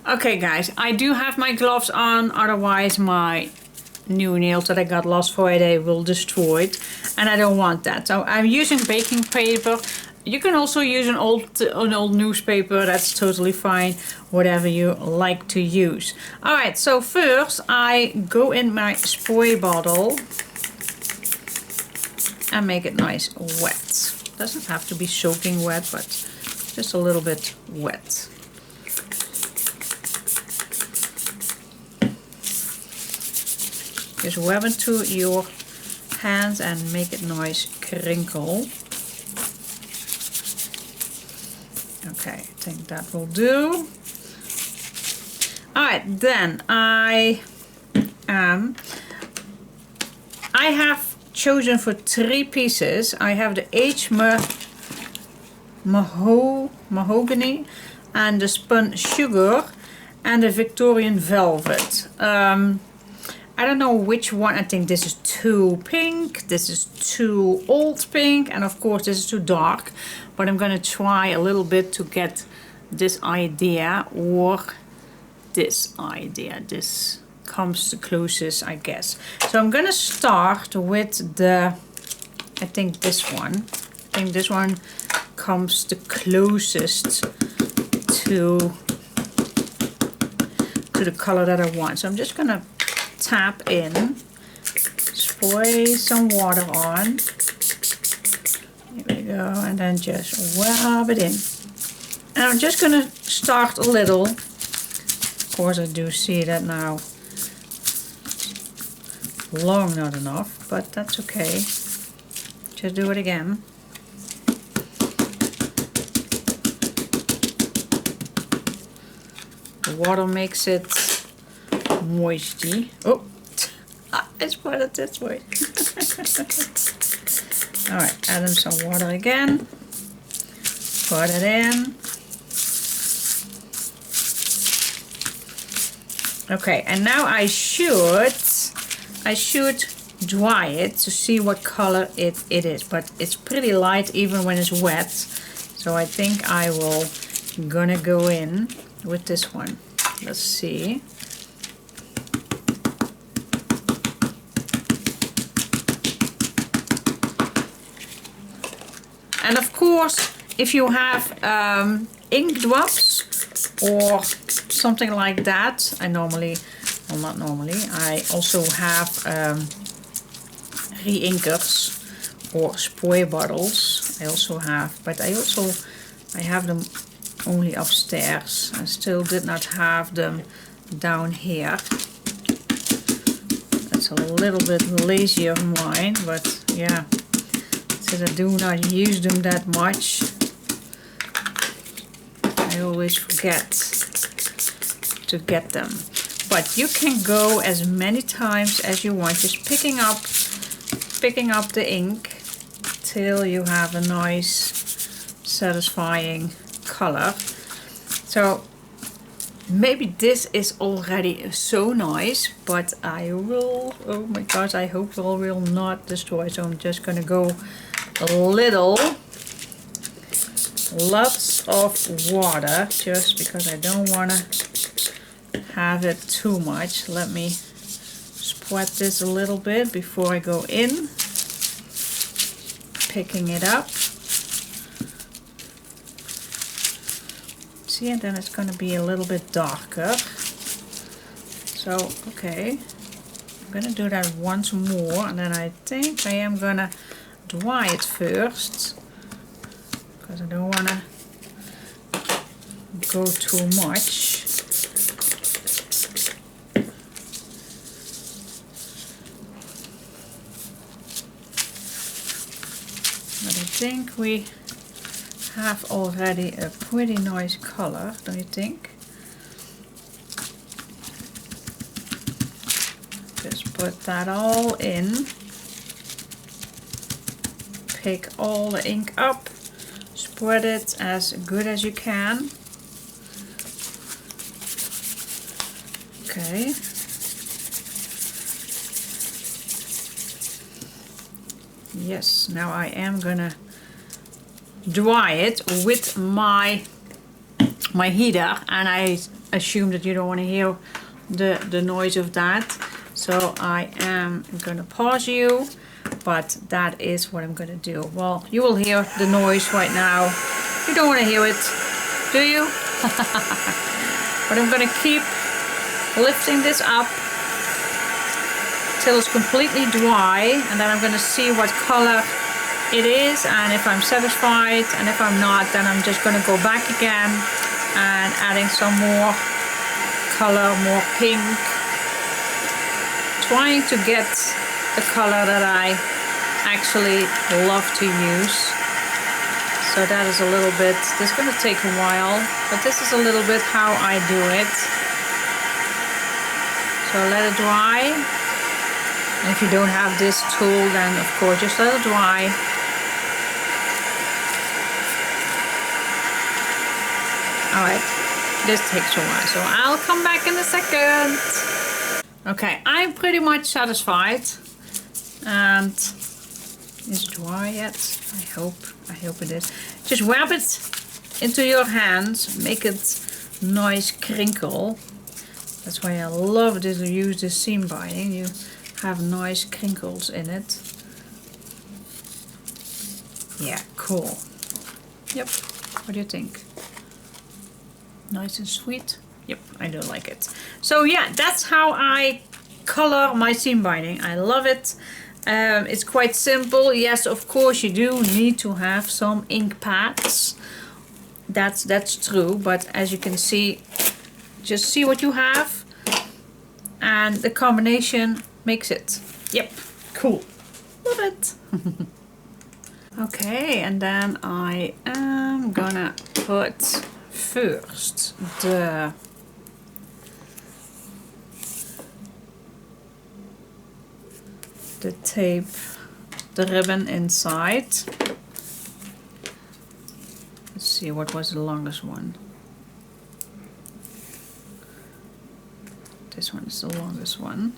Okay guys, I do have my gloves on, otherwise my new nails that I got last Friday will destroy it, and I don't want that. So I'm using baking paper. You can also use an old newspaper, that's totally fine, whatever you like to use. Alright, so first I go in my spray bottle and make it nice wet. Doesn't have to be soaking wet, but just a little bit wet. Just rub it to your hands and make it nice crinkle. Okay, I think that will do. Alright, then I have chosen for 3 pieces. I have the H mahogany and the spun sugar and the Victorian velvet. I don't know which one. I think this is too pink, this is too old pink, and of course this is too dark. But I'm gonna try a little bit to get this idea or this idea. This comes the closest, I guess. So I'm gonna start with the, I think this one. I think this one comes the closest to the color that I want. So I'm just gonna tap in, spray some water on. Here we go, and then just rub it in. And I'm just gonna start a little. Of course, I do see that now. Long not enough, but that's okay. Just do it again. The water makes it moisty. Oh, let's put it this way. Alright, add in some water again. Put it in. Okay, and now I should dry it to see what color it is, but it's pretty light even when it's wet. So I think I will gonna go in with this one. Let's see. And of course, if you have ink drops or something like that, I also have re-inkers or spray bottles. I also have, but I have them only upstairs. I still did not have them down here. That's a little bit lazy of mine, but yeah. Since I do not use them that much, I always forget to get them. But you can go as many times as you want, just picking up the ink till you have a nice, satisfying color. So maybe this is already so nice, but I will, oh my gosh, I hope I will not destroy. So I'm just gonna go lots of water, just because I don't want to have it too much. Let me spread this a little bit before I go in, picking it up. See, and then it's going to be a little bit darker. So, okay, I'm going to do that once more, and then I think I am going to dry it first, because I don't want to go too much. But I think we have already a pretty nice color, don't you think? Just put that all in. Pick all the ink up, spread it as good as you can. Okay. Yes, now I am gonna dry it with my heater, and I assume that you don't want to hear the noise of that. So I am gonna pause you, but that is what I'm gonna do. Well, you will hear the noise right now. You don't want to hear it, do you? But I'm gonna keep lifting this up till it's completely dry, and then I'm gonna see what color it is, and if I'm satisfied, and if I'm not, then I'm just gonna go back again and adding some more color, more pink, trying to get the color that I actually love to use. So that is a little bit, this is gonna take a while, but this is a little bit how I do it. So let it dry. And if you don't have this tool, then of course just let it dry. Alright, this takes a while, so I'll come back in a second. Okay, I'm pretty much satisfied. And is it dry yet? I hope it is. Just wrap it into your hands, make it nice crinkle. That's why I love this, to use the seam binding. You have nice crinkles in it. Yeah, cool. Yep, what do you think? Nice and sweet. Yep, I do like it. So yeah, that's how I color my seam binding. I love it. It's quite simple. Yes, of course you do need to have some ink pads. That's true, but as you can see, just see what you have, and the combination makes it. Yep, cool. Love it. Okay, and then I am gonna put first the tape, the ribbon inside. Let's see, what was the longest one? This one is the longest one.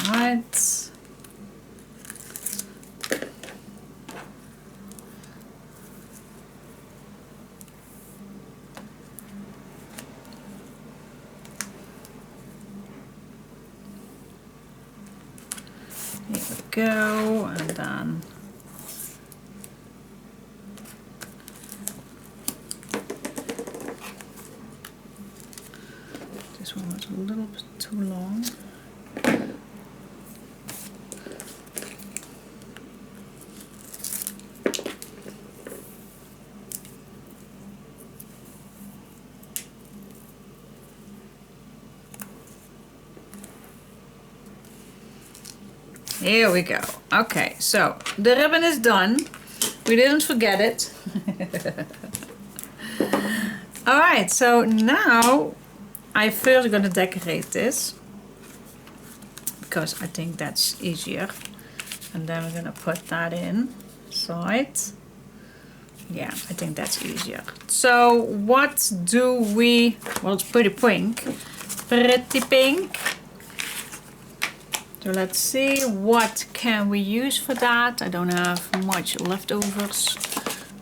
Alright. Here we go, and then this one was a little bit too long. Here we go. Okay, so the ribbon is done. We didn't forget it. Alright, so now I first gonna decorate this, because I think that's easier. And then we're gonna put that inside. Yeah, I think that's easier. So what do we, well, it's pretty pink. Pretty pink. So let's see, what can we use for that? I don't have much leftovers,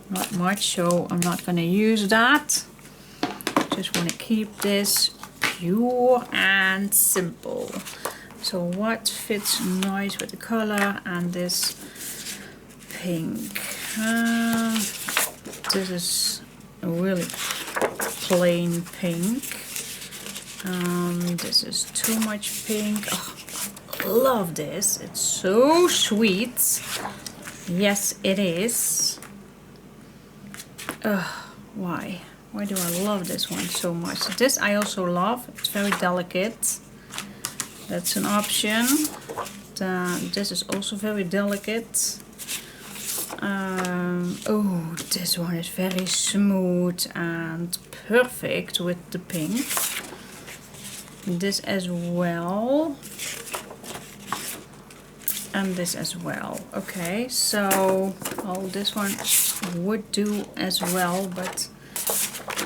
not much, so I'm not gonna use that. Just wanna keep this pure and simple. So what fits nice with the color and this pink? This is a really plain pink. This is too much pink. Oh, love this, it's so sweet. Yes, it is. Why do I love this one so much? This I also love, it's very delicate. That's an option. This is also very delicate. Oh, this one is very smooth and perfect with the pink. This as well. And this as well. Okay, so this one would do as well, but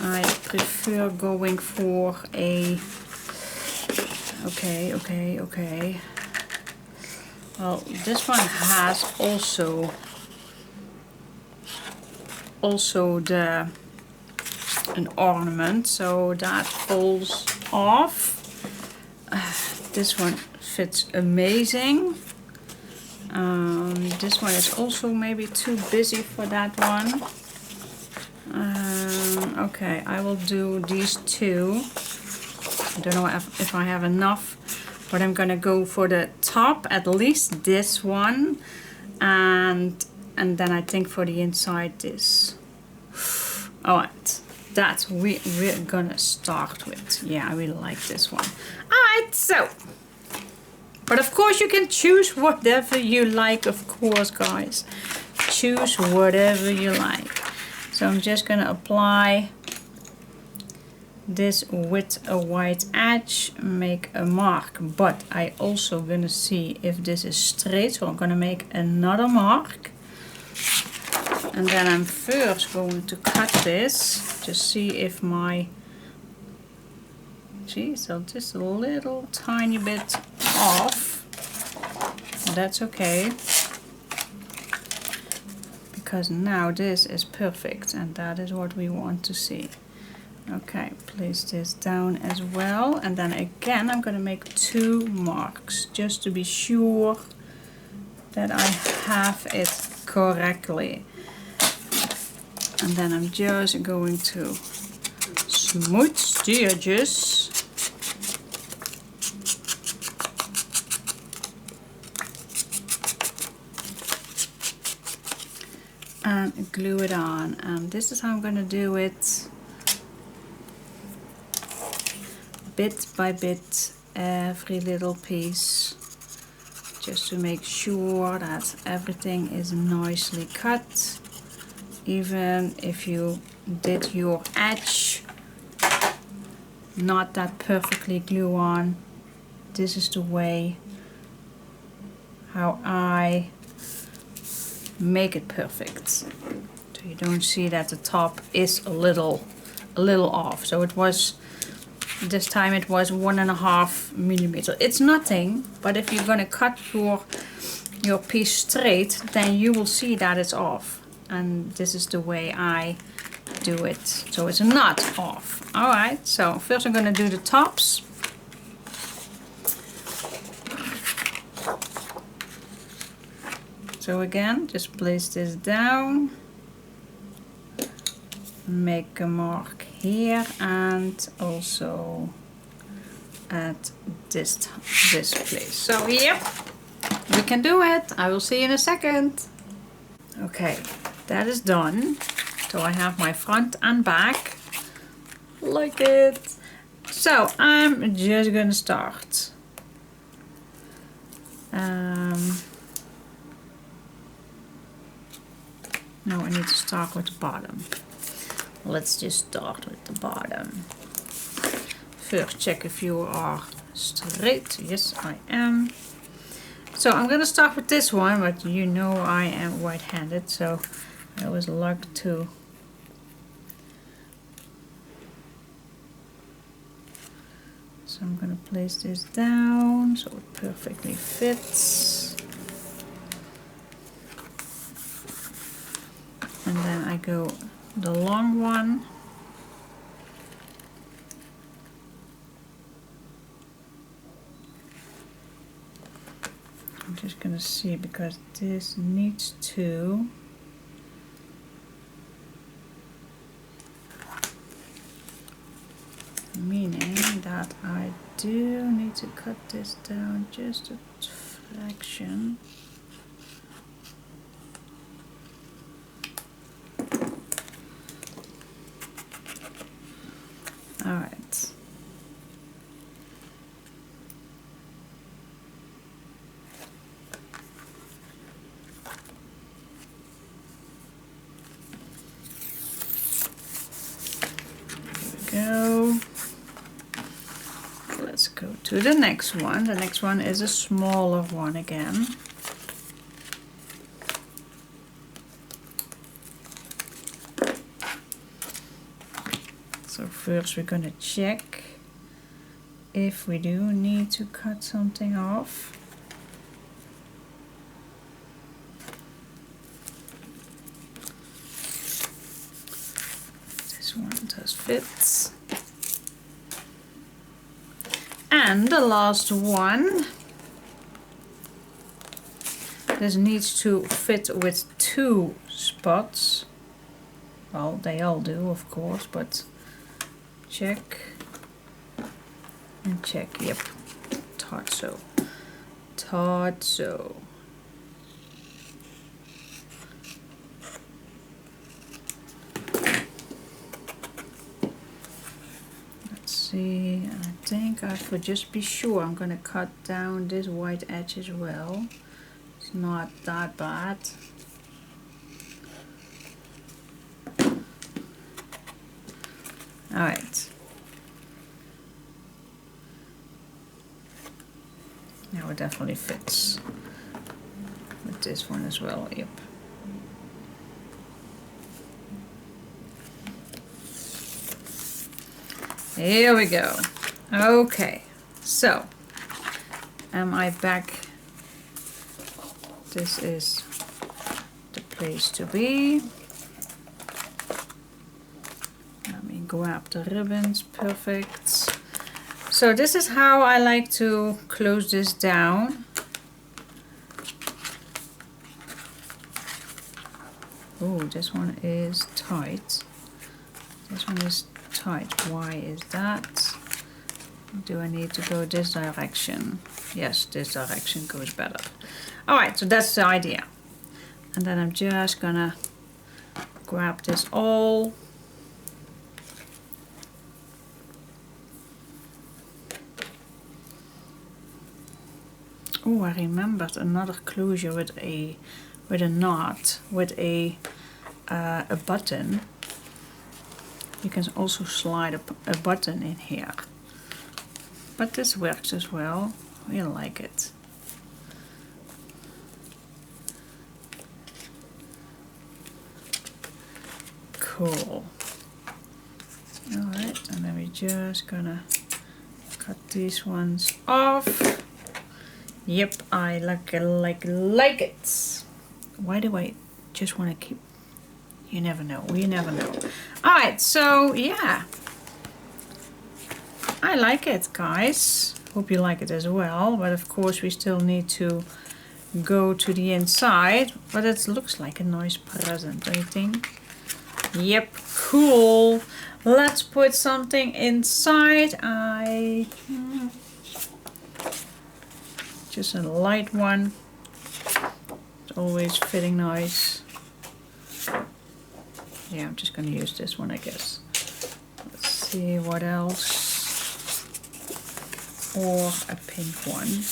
I prefer going for a okay. Well, this one has also the an ornament, so that falls off. This one fits amazing. This one is also maybe too busy for that one. Okay, I will do these two. I don't know if I have enough, but I'm gonna go for the top, at least this one, and then I think for the inside this. Alright, that's we're gonna start with. Yeah, I really like this one. Alright, so, but of course you can choose whatever you like, of course, guys. Choose whatever you like. So I'm just gonna apply this with a white edge, make a mark, but I also gonna see if this is straight, so I'm gonna make another mark, and then I'm first going to cut this to see if my, so just a little tiny bit off. That's okay, because now this is perfect and that is what we want to see. Okay, place this down as well, and then again I'm going to make 2 marks just to be sure that I have it correctly. And then I'm just going to smooth the edges. And glue it on, and this is how I'm going to do it. Bit by bit, every little piece, just to make sure that everything is nicely cut. Even if you did your edge not that perfectly glue on, this is the way how I make it perfect. So you don't see that the top is a little off. So it was, this time it was 1.5 millimeter. It's nothing, but if you're gonna cut your piece straight, then you will see that it's off. And this is the way I do it, so it's not off. All right, so first I'm gonna do the tops. So again, just place this down, make a mark here, and also at this place. So yep, we can do it. I will see you in a second. Okay, that is done. So I have my front and back, like it. So I'm just gonna start. No, I need to start with the bottom. Let's just start with the bottom. First check if you are straight. Yes, I am. So I'm gonna start with this one, but you know I am right-handed, so I always like to so I'm gonna place this down so it perfectly fits. And then I go the long one. I'm just gonna see, because this needs to meaning that I do need to cut this down just a fraction. All right. Go. Let's go to the next one. The next one is a smaller one again. So first we're gonna check if we do need to cut something off. This one does fits. And the last one. This needs to fit with 2 spots. Well, they all do, of course, but check and check. Yep, thought so. Thought so. Let's see. I think I could just be sure. I'm gonna cut down this white edge as well. It's not that bad. All right. Now it definitely fits with this one as well. Yep. Here we go. Okay. So, am I back? This is the place to be. Let me grab the ribbons. Perfect. So this is how I like to close this down. Oh, this one is tight. This one is tight. Why is that? Do I need to go this direction? Yes, this direction goes better. Alright, so that's the idea. And then I'm just gonna grab this all. Oh, I remembered another closure with a knot, with a button. You can also slide a button in here. But this works as well. I like it. Cool. Alright, and then we're just gonna cut these ones off. Yep, I like it. Why do I just want to keep... You never know. You never know. Alright, so yeah. I like it, guys. Hope you like it as well. But of course we still need to go to the inside. But it looks like a nice present, don't you think? Yep, cool. Let's put something inside. Just a light one. It's always fitting nice. Yeah, I'm just going to use this one, I guess. Let's see what else. Or a pink one.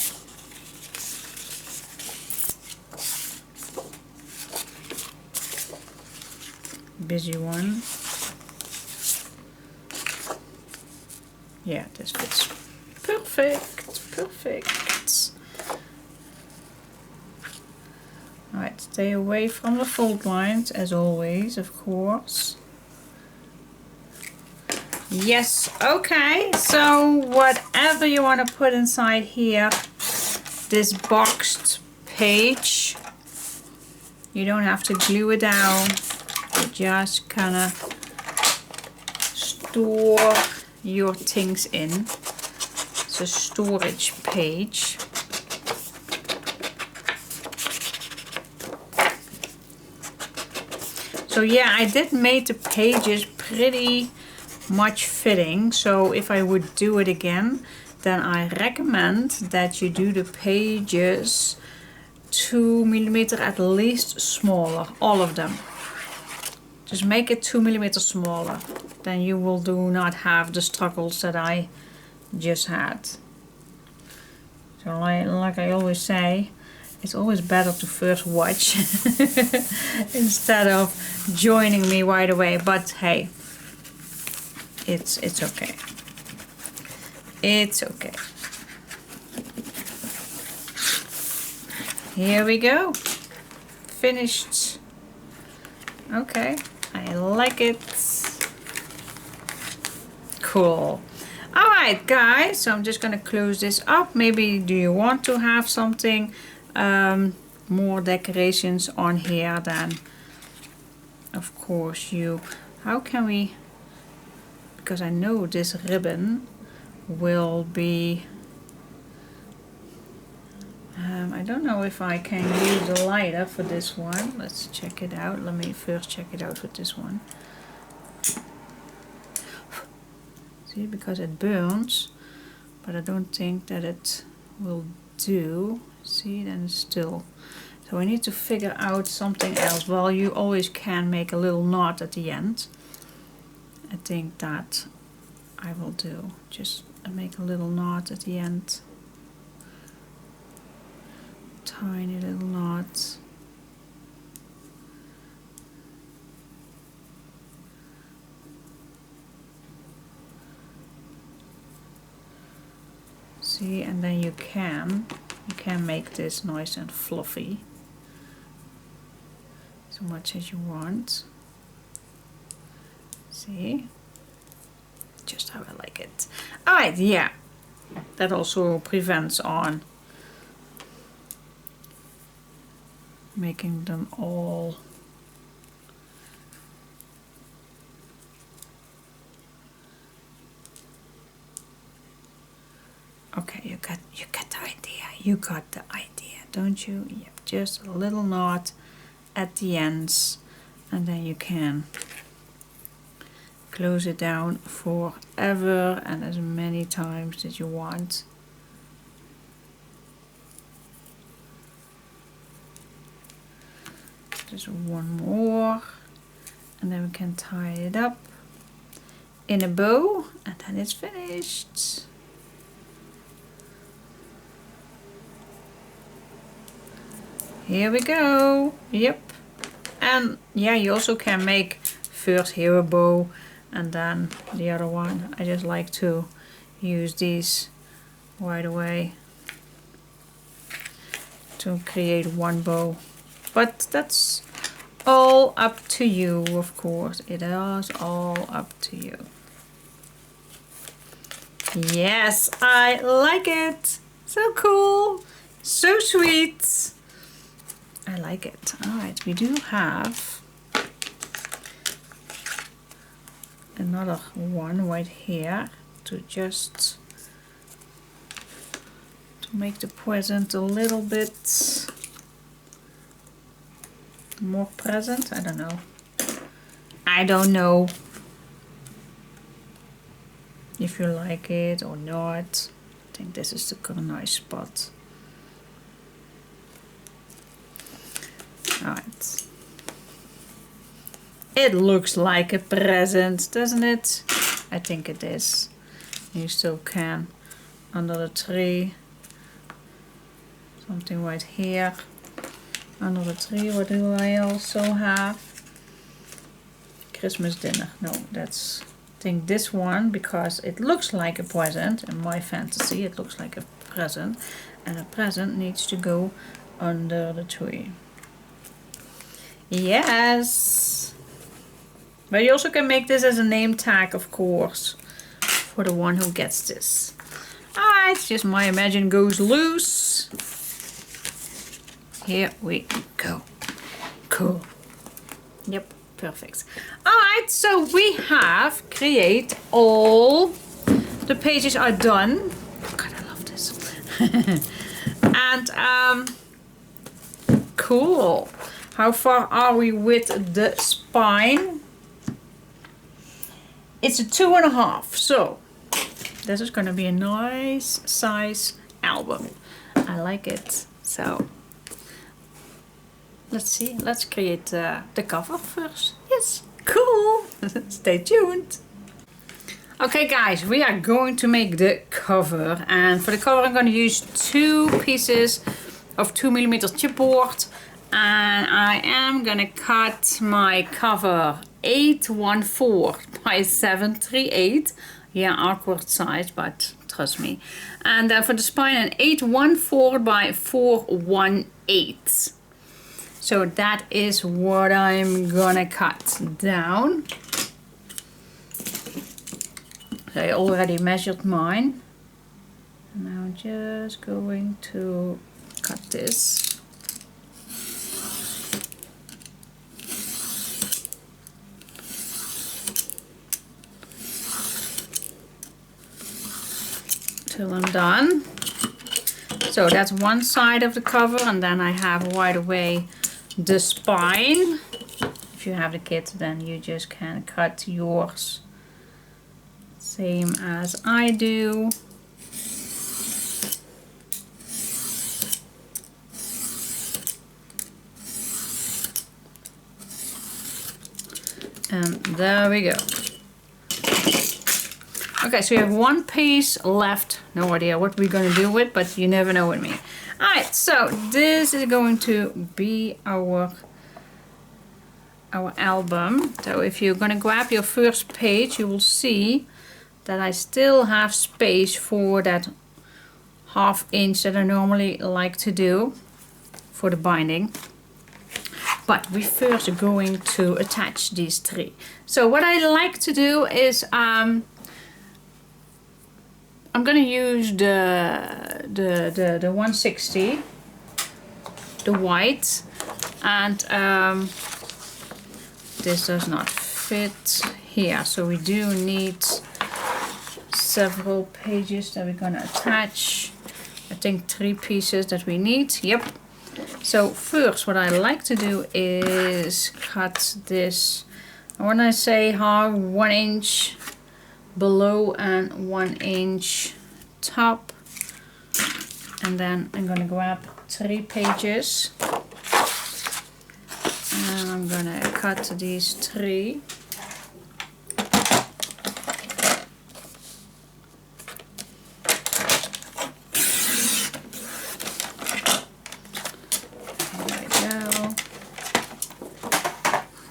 Busy one. Yeah, this fits perfect. Perfect. Alright, stay away from the fold lines as always, of course. Yes, okay, so whatever you want to put inside here, this boxed page, you don't have to glue it down, you just kind of store your things in. It's a storage page. So yeah, I did make the pages pretty much fitting. So if I would do it again, then I recommend that you do the pages 2 millimeter at least smaller, all of them. Just make it 2 millimeters smaller. Then you will do not have the struggles that I just had. So like I always say, it's always better to first watch instead of joining me right away. But hey, it's okay. It's okay. Here we go. Finished. Okay, I like it. Cool. Alright guys, so I'm just gonna close this up. Maybe do you want to have something more decorations on here? Then of course how can we because I know this ribbon will be, I don't know if I can use a lighter for this one. Let's check it out. Let me first check it out with this one. See, because it burns, but I don't think that it will do. See, then it's still. So I need to figure out something else. Well, you always can make a little knot at the end. I think that I will do. Just make a little knot at the end. Tiny little knot. See, and then you can make this nice and fluffy, so much as you want. See, just how I like it. All right, yeah, that also prevents on making them all okay. You got the idea. You got the idea, don't you? Yep, just a little knot at the ends, and then you can close it down forever and as many times as you want. Just one more, and then we can tie it up in a bow, and then it's finished. Here we go. Yep. And yeah, you also can make first here a bow and then the other one. I just like to use these right away to create one bow. But that's all up to you, of course. It is all up to you. Yes, I like it. So cool. So sweet. I like it. Alright, we do have another one right here to just make the present a little bit more present. I don't know. I don't know if you like it or not. I think this is the nice spot. Alright. It looks like a present, doesn't it? I think it is. You still can under the tree. Something right here. Under the tree, what do I also have? Christmas dinner. No, that's, I think this one, because it looks like a present. In my fantasy, it looks like a present. And a present needs to go under the tree. Yes. But you also can make this as a name tag, of course, for the one who gets this. Alright, just my imagine goes loose. Here we go. Cool. Yep, perfect. Alright, so we have create all the pages are done. God, I love this. And cool. How far are we with the spine? It's a 2.5, so this is going to be a nice size album. I like it. So let's see. Let's create the cover first. Yes, cool. Stay tuned. Okay, guys, we are going to make the cover, and for the cover, I'm going to use 2 pieces of 2mm chipboard. And I am gonna cut my cover 814 by 738. Yeah, awkward size, but trust me. And for the spine, an 814 by 418. So that is what I'm gonna cut down. So I already measured mine. And now I'm just going to cut this. till I'm done. So that's one side of the cover, and then I have right away the spine. If you have the kit, then you just can cut yours same as I do. And there we go. Okay, so you have one piece left. No idea what we're going to do with, but you never know with me. Alright, so this is going to be our album. So if you're going to grab your first page, you will see that I still have space for that 1/2 inch that I normally like to do for the binding. But we first are going to attach these 3. So what I like to do is I'm going to use the 160, the white, and this does not fit here, so we do need several pages that we're going to attach. I think 3 pieces that we need. Yep. So first what I like to do is cut this, and when I say 1 inch below and 1 inch top, and then I'm going to grab 3 pages and I'm going to cut these 3.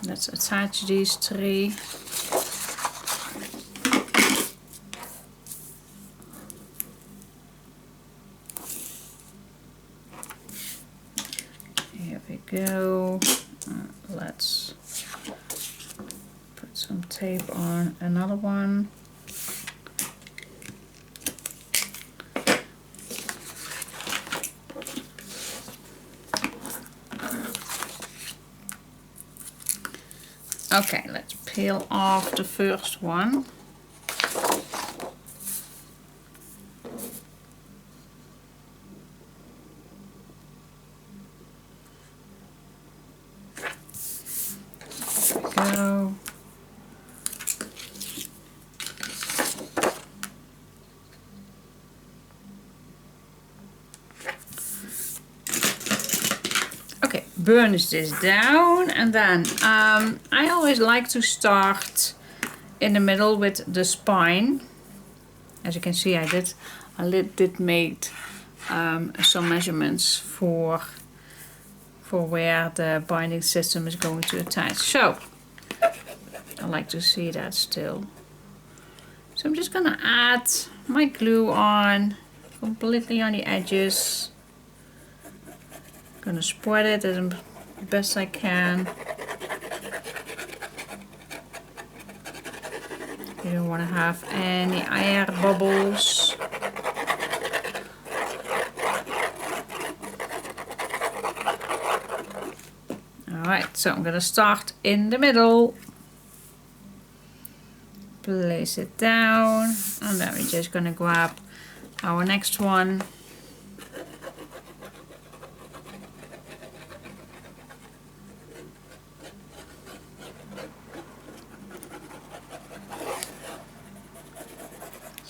Let's attach these 3. Here we go. Let's put some tape on another one. Okay, let's peel off the first one. There we go. Okay, burnish this down, and then I always like to start in the middle with the spine. As you can see, I did make some measurements for where the binding system is going to attach. So I like to see that still. So I'm just gonna add my glue on completely on the edges. Gonna spread it as best I can. You don't want to have any air bubbles. Alright, so I'm gonna start in the middle. Place it down, and then we're just gonna grab our next one.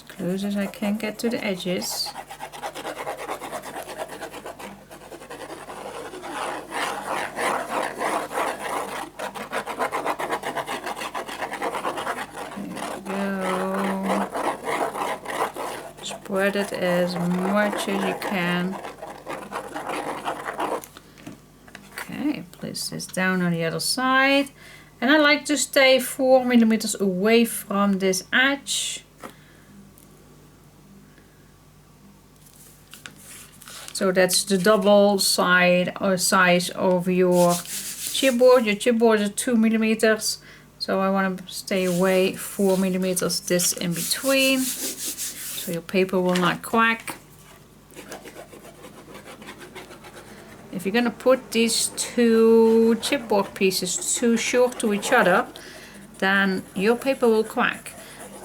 Close as I can get to the edges. There we go. Spread it as much as you can. Okay, place this down on the other side. And I like to stay 4 millimeters away from this edge. So that's the double side or size of your chipboard. Your chipboard is 2 millimeters. So I want to stay away 4 millimeters this in between. So your paper will not crack. If you're going to put these 2 chipboard pieces too short to each other, then your paper will crack.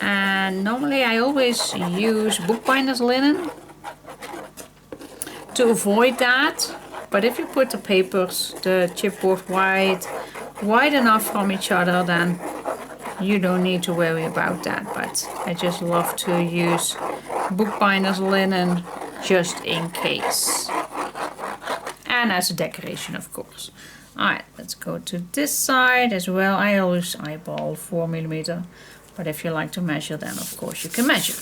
And normally I always use bookbinder's linen to avoid that. But if you put the papers, the chipboard wide enough from each other, then you don't need to worry about that. But I just love to use bookbinder's linen just in case. And as a decoration, of course. Alright, let's go to this side as well. I always eyeball 4mm. But if you like to measure, then of course you can measure.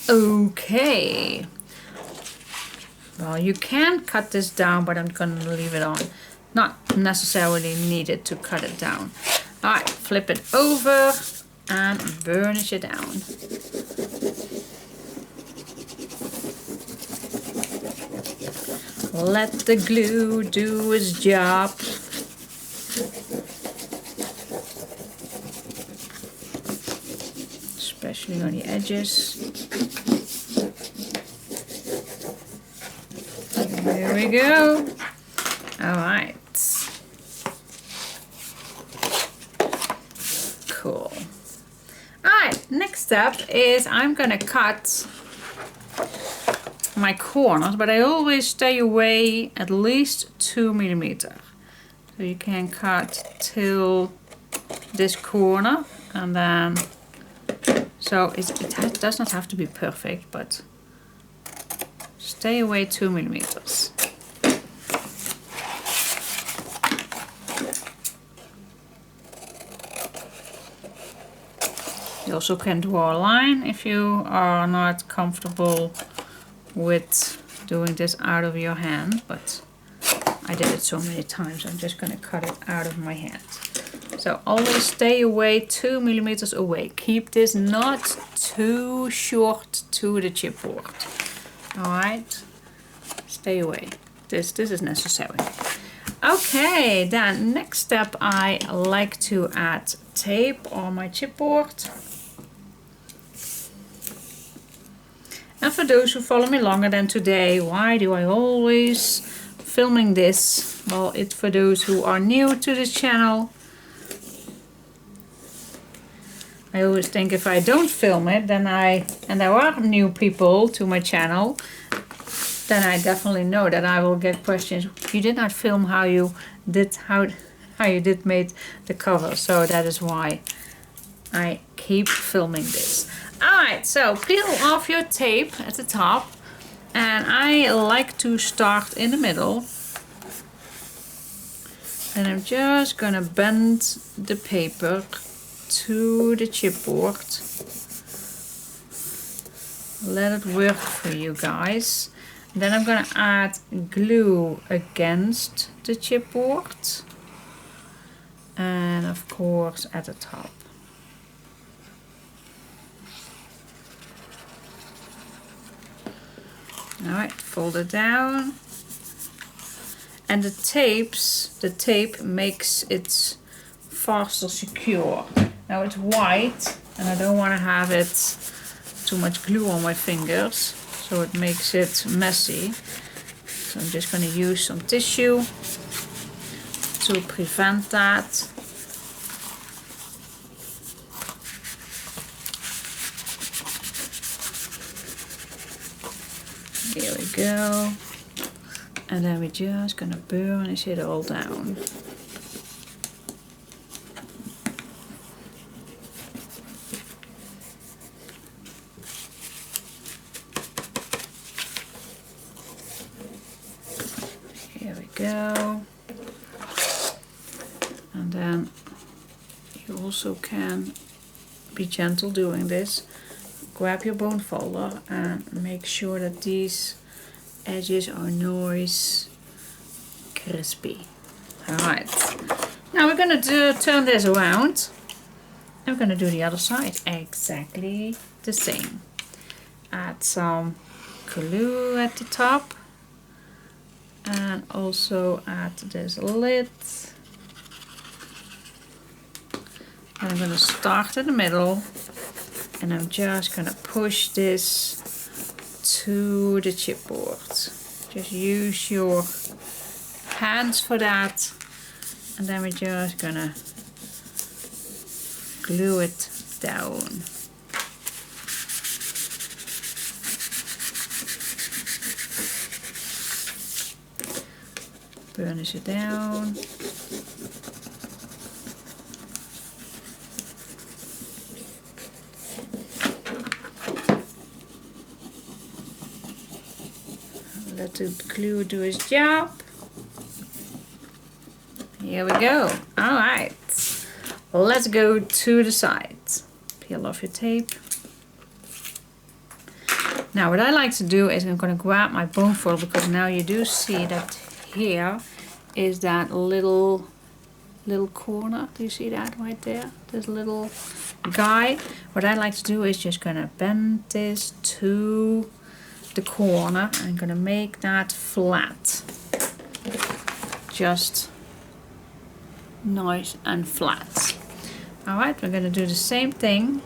Okay. Well, you can cut this down, but I'm going to leave it on. Not necessarily needed to cut it down. Alright, flip it over and burnish it down. Let the glue do its job. Especially on the edges. There we go. Alright. Cool. Alright, next step is I'm gonna cut my corners, but I always stay away at least 2mm. So you can cut till this corner, and then so it does not have to be perfect, but stay away 2mm. You also can draw a line if you are not comfortable with doing this out of your hand, but I did it so many times, I'm just going to cut it out of my hand. So always stay away 2mm away. Keep this not too short to the chipboard. Alright, stay away. This is necessary. Okay, then next step, I like to add tape on my chipboard. And for those who follow me longer than today, why do I always filming this? Well, it's for those who are new to this channel. I always think if I don't film it, then and there are new people to my channel, then I definitely know that I will get questions. You did not film how you did made the cover, so that is why I keep filming this. Alright, so peel off your tape at the top, and I like to start in the middle, and I'm just gonna bend the paper to the chipboard. Let it work for you guys. Then I'm gonna add glue against the chipboard, and of course at the top. Alright, fold it down. And the tape makes it faster secure. Now it's white, and I don't want to have it too much glue on my fingers, so it makes it messy. So I'm just going to use some tissue to prevent that. Here we go. And then we're just gonna burnish it all down. Here we go. And then you also can be gentle doing this. Grab your bone folder and make sure that these edges are nice, crispy. Alright, now we're going to turn this around, and we're going to do the other side exactly the same. Add some glue at the top, and also add this lid. And I'm going to start in the middle, and I'm just going to push this to the chipboard. Just use your hands for that, and then we're just gonna glue it down. Burnish it down. Let the glue do its job. Here we go. Alright. Let's go to the sides. Peel off your tape. Now what I like to do is I'm going to grab my bone foil, because now you do see that here is that little corner. Do you see that right there? This little guy. What I like to do is just going to bend this to the corner. I'm going to make that flat. Just nice and flat. Alright, we're going to do the same thing.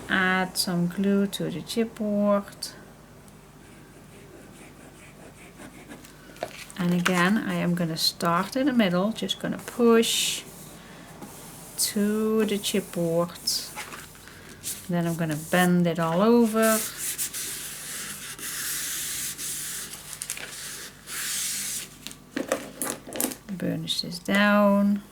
Add some glue to the chipboard. And again, I am going to start in the middle, just going to push to the chipboard. Then I'm going to bend it all over. Burnish this down.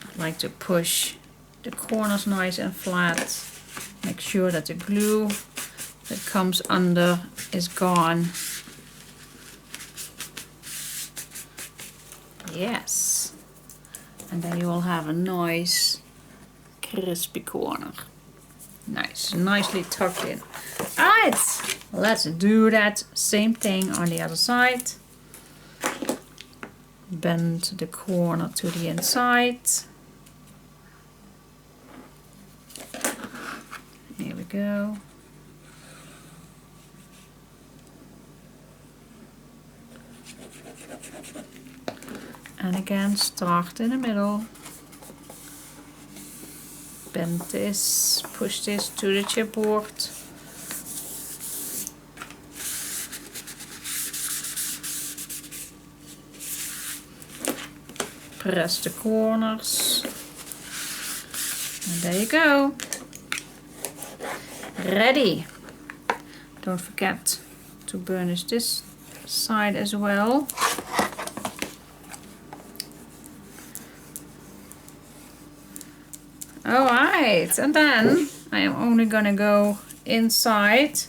I like to push the corners nice and flat. Make sure that the glue that comes under is gone. Yes. And then you will have a nice crispy corner. Nice, nicely tucked in. Alright, let's do that same thing on the other side. Bend the corner to the inside. Here we go. And again, start in the middle. Bend this, push this to the chipboard. Press the corners. And there you go. Ready. Don't forget to burnish this side as well. Alright, and then I am only gonna go inside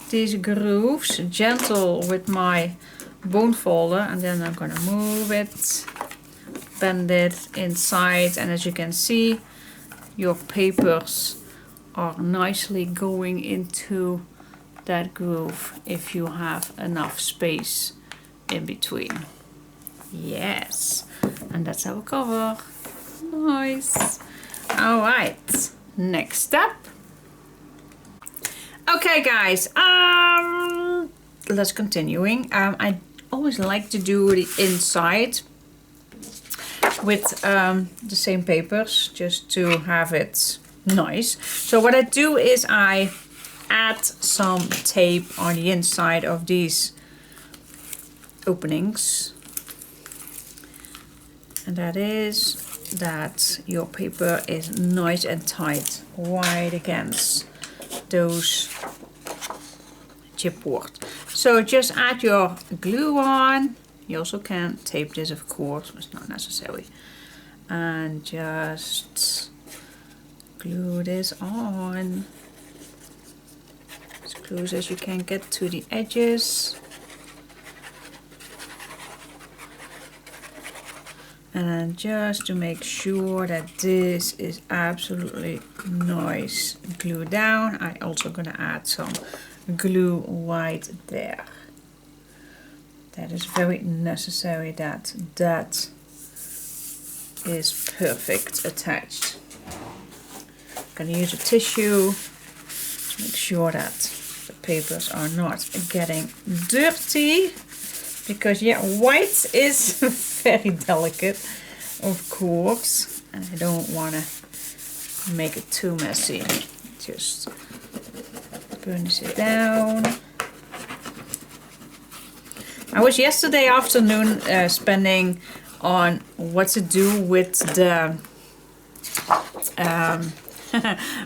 these grooves, gentle with my bone folder, and then I'm gonna move it, bend it inside, and as you can see, your papers are nicely going into that groove if you have enough space in between. Yes, and that's our cover. Nice. Alright, next step. Okay guys, let's continuing. I always like to do the inside with the same papers, just to have it nice. So what I do is I add some tape on the inside of these openings, and that is that your paper is nice and tight right against those chipboard. So just add your glue on. You also can tape this, of course, but it's not necessary. And just glue this on as close as you can get to the edges. And then just to make sure that this is absolutely nice glued down, I'm also going to add some glue right there. That is very necessary that that is perfect attached. I'm going to use a tissue to make sure that the papers are not getting dirty. Because yeah, white is very delicate, of course, and I don't want to make it too messy. Just burnish it down. I was yesterday afternoon spending on what to do with the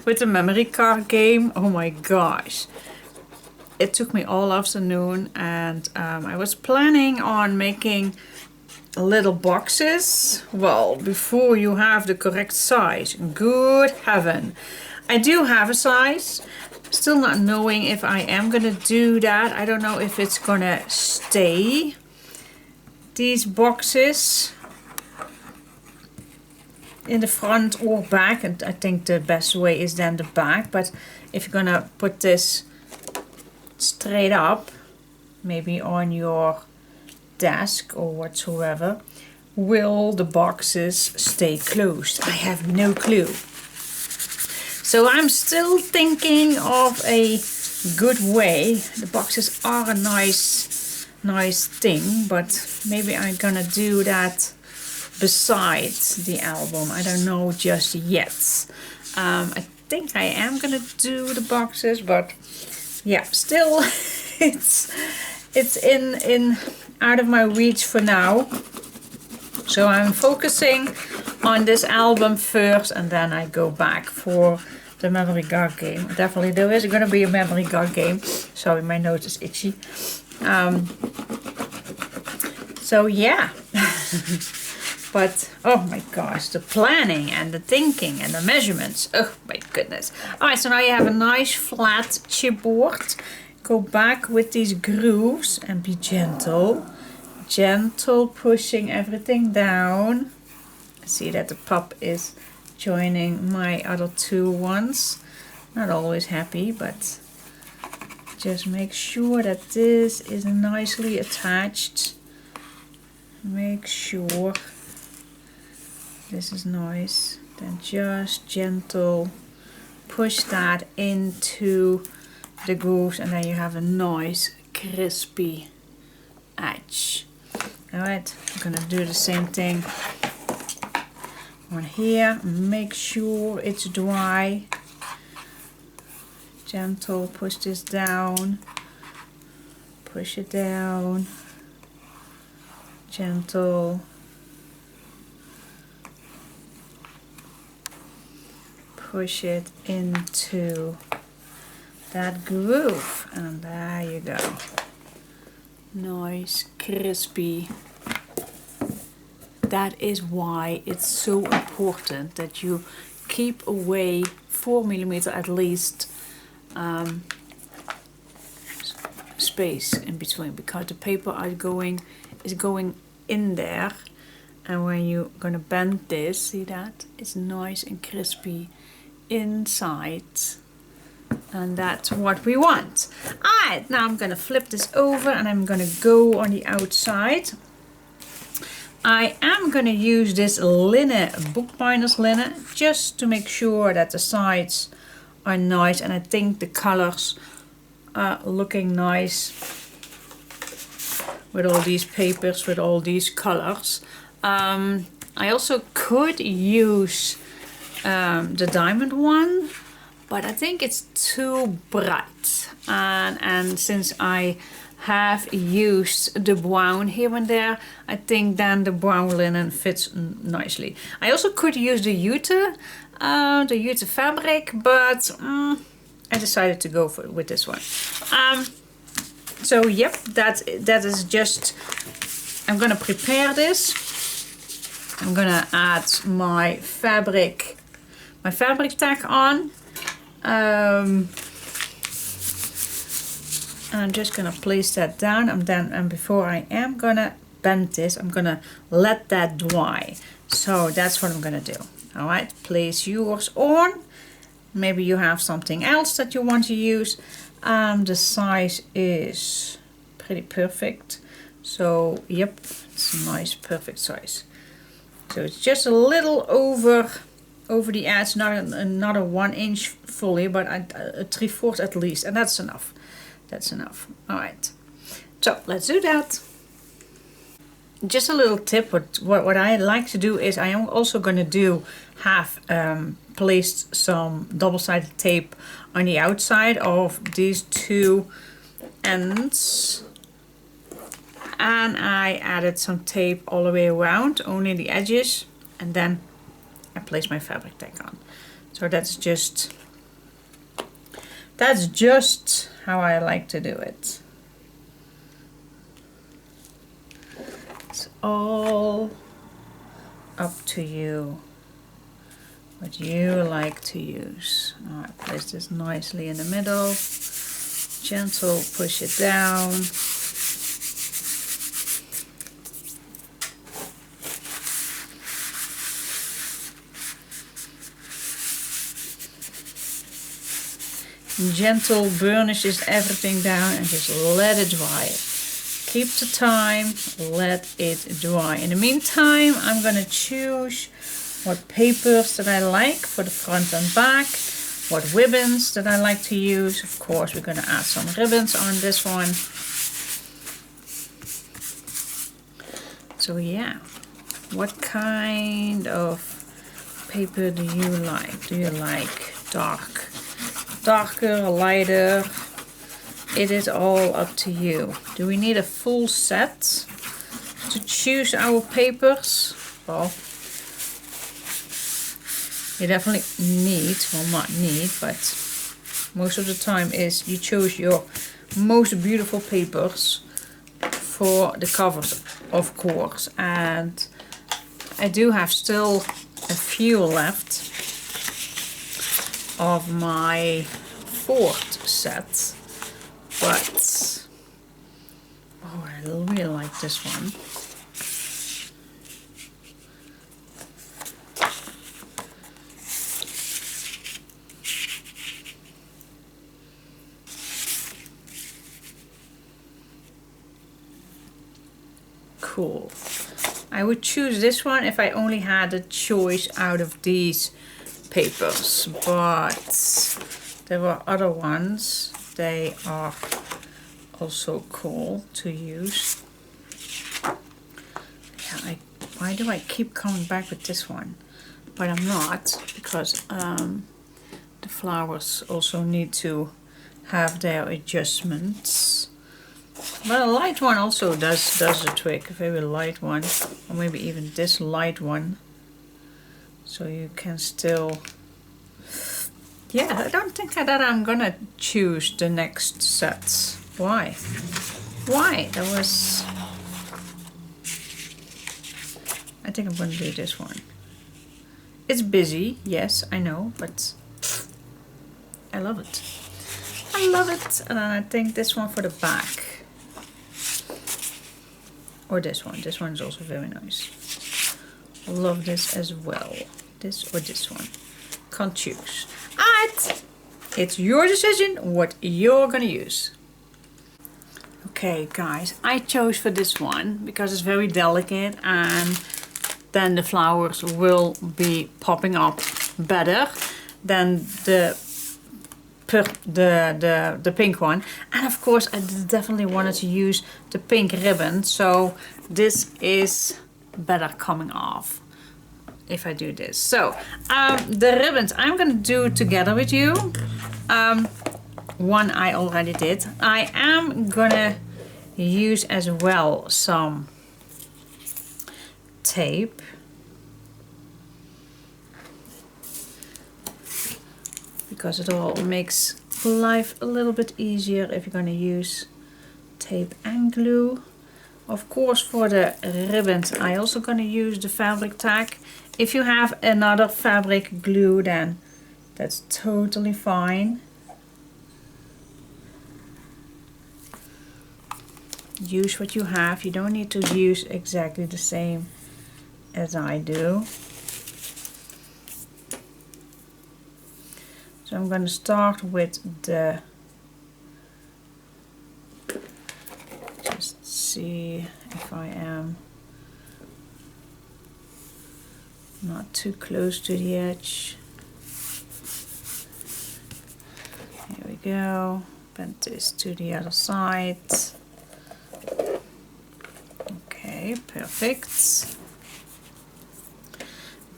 with the memory card game. Oh my gosh. it took me all afternoon, and I was planning on making little boxes. Well, before you have the correct size, good heaven. I do have a size, still not knowing if I am gonna do that. I don't know if it's gonna stay, these boxes, in the front or back, and I think the best way is then the back. But if you're gonna put this straight up, maybe on your desk or whatsoever, will the boxes stay closed? I have no clue. So I'm still thinking of a good way. The boxes are a nice thing, but maybe I'm gonna do that besides the album. I don't know just yet. I think I am gonna do the boxes, but yeah, still it's in out of my reach for now. So I'm focusing on this album first, and then I go back for the memory card game. Definitely there is gonna be a memory card game. Sorry, my nose is itchy. So yeah. But oh my gosh, the planning and the thinking and the measurements. Oh my goodness. Alright, so now you have a nice flat chipboard. Go back with these grooves and be gentle. Gentle pushing everything down. See that the pup is joining my other two ones. Not always happy, but just make sure that this is nicely attached. Make sure this is nice. Then just gentle push that into the grooves, and then you have a nice crispy edge. Alright, I'm gonna do the same thing on here. Make sure it's dry. Gentle push this down. Push it down. Gentle. Push it into that groove, and there you go. Nice, crispy. That is why it's so important that you keep away 4mm at least space in between, because the paper is going in there, and when you're gonna bend this, see that? It's nice and crispy inside, and that's what we want. Alright, now I'm gonna flip this over and I'm gonna go on the outside. I am gonna use this linen, bookbinder's linen, just to make sure that the sides are nice, and I think the colors are looking nice with all these papers, with all these colors. I also could use the diamond one, but I think it's too bright, and since I have used the brown here and there, I think then the brown linen fits nicely. I also could use the jute fabric, but I decided to go with this one. So yep, that is just, I'm gonna prepare this. I'm gonna add my fabric tack on, and I'm just gonna place that down, and before I am gonna bend this, I'm gonna let that dry. So that's what I'm gonna do. All right, place yours on. Maybe you have something else that you want to use. The size is pretty perfect. So yep, it's a nice perfect size. So it's just a little over the edge, not another 1 inch fully, but a 3/4 at least, and that's enough. That's enough. All right. So let's do that. Just a little tip. What I like to do is I am also going to have placed some double-sided tape on the outside of these two ends. And I added some tape all the way around, only the edges, and then I place my fabric tack on. So that's just how I like to do it. It's all up to you, what you like to use. Alright, place this nicely in the middle. Gentle push it down. Gentle burnishes everything down and just let it dry. Keep the time, let it dry. In the meantime, I'm gonna choose what papers that I like for the front and back, what ribbons that I like to use. Of course, we're gonna add some ribbons on this one. So yeah, what kind of paper do you like? Do you like darker, lighter? It is all up to you. Do we need a full set to choose our papers? Well, you definitely need, well not need, but most of the time is you choose your most beautiful papers for the covers, of course. And I do have still a few left of my 4th set, but oh, I really like this one. Cool. I would choose this one if I only had a choice out of these papers, but there were other ones. They are also cool to use. Yeah, why do I keep coming back with this one? But I'm not, because the flowers also need to have their adjustments. But a light one also does the trick, a very light one, or maybe even this light one. So you can still, yeah, I don't think that I'm gonna choose the next sets. Why? Why? That was, I think I'm gonna do this one. It's busy, yes, I know, but I love it. I love it. And then I think this one for the back. Or this one. This one is also very nice. I love this as well. This or this one. Can't choose. Alright. It's your decision what you're gonna use. Okay guys, I chose for this one because it's very delicate and then the flowers will be popping up better than the pink one. And of course I definitely wanted to use the pink ribbon, so this is better coming off if I do this. So the ribbons I'm gonna do together with you. One I already did. I am gonna use as well some tape. Because it all makes life a little bit easier if you're going to use tape and glue. Of course, for the ribbons I also going to use the fabric tack. If you have another fabric glue, then that's totally fine. Use what you have. You don't need to use exactly the same as I do. So I'm going to start with the, just see if I am not too close to the edge. Here we go. Bend this to the other side. Okay, perfect.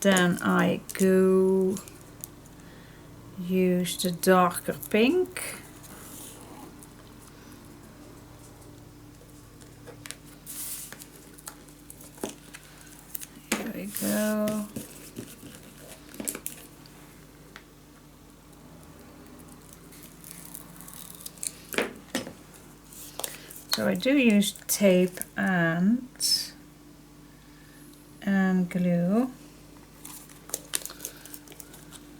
Then I go use the darker pink. Here we go. So I do use tape and glue.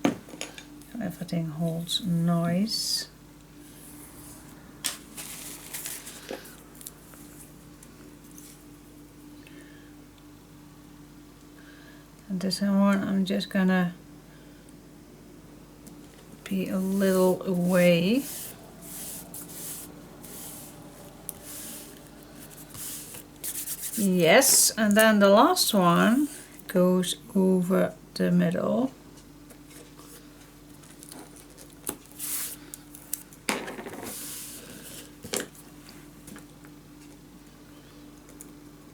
So everything holds nice. And this one I'm just gonna be a little away. Yes, and then the last one goes over the middle.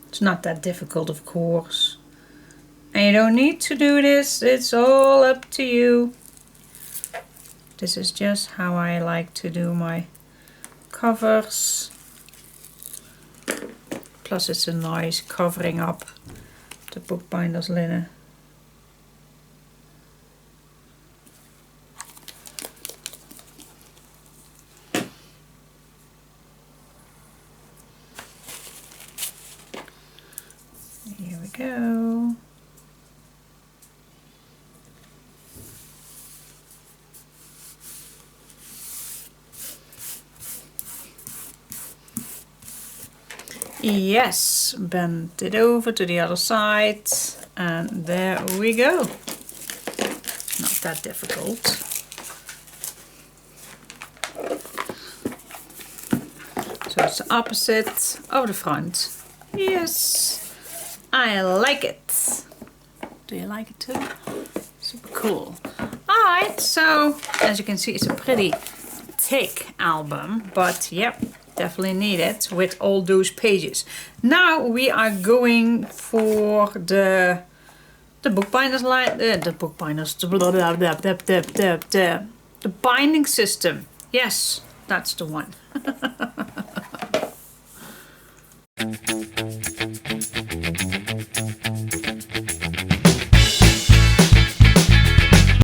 It's not that difficult, of course. And you don't need to do this, it's all up to you. This is just how I like to do my covers. Plus it's a nice covering up the bookbinder's linen. Here we go. Yes, bend it over to the other side and there we go. Not that difficult. So it's the opposite of the front. Yes, I like it. Do you like it too? Super cool. Alright, so as you can see it's a pretty thick album, but yep. Definitely need it with all those pages. Now we are going for the bookbinders line, the binding system. Yes, that's the one.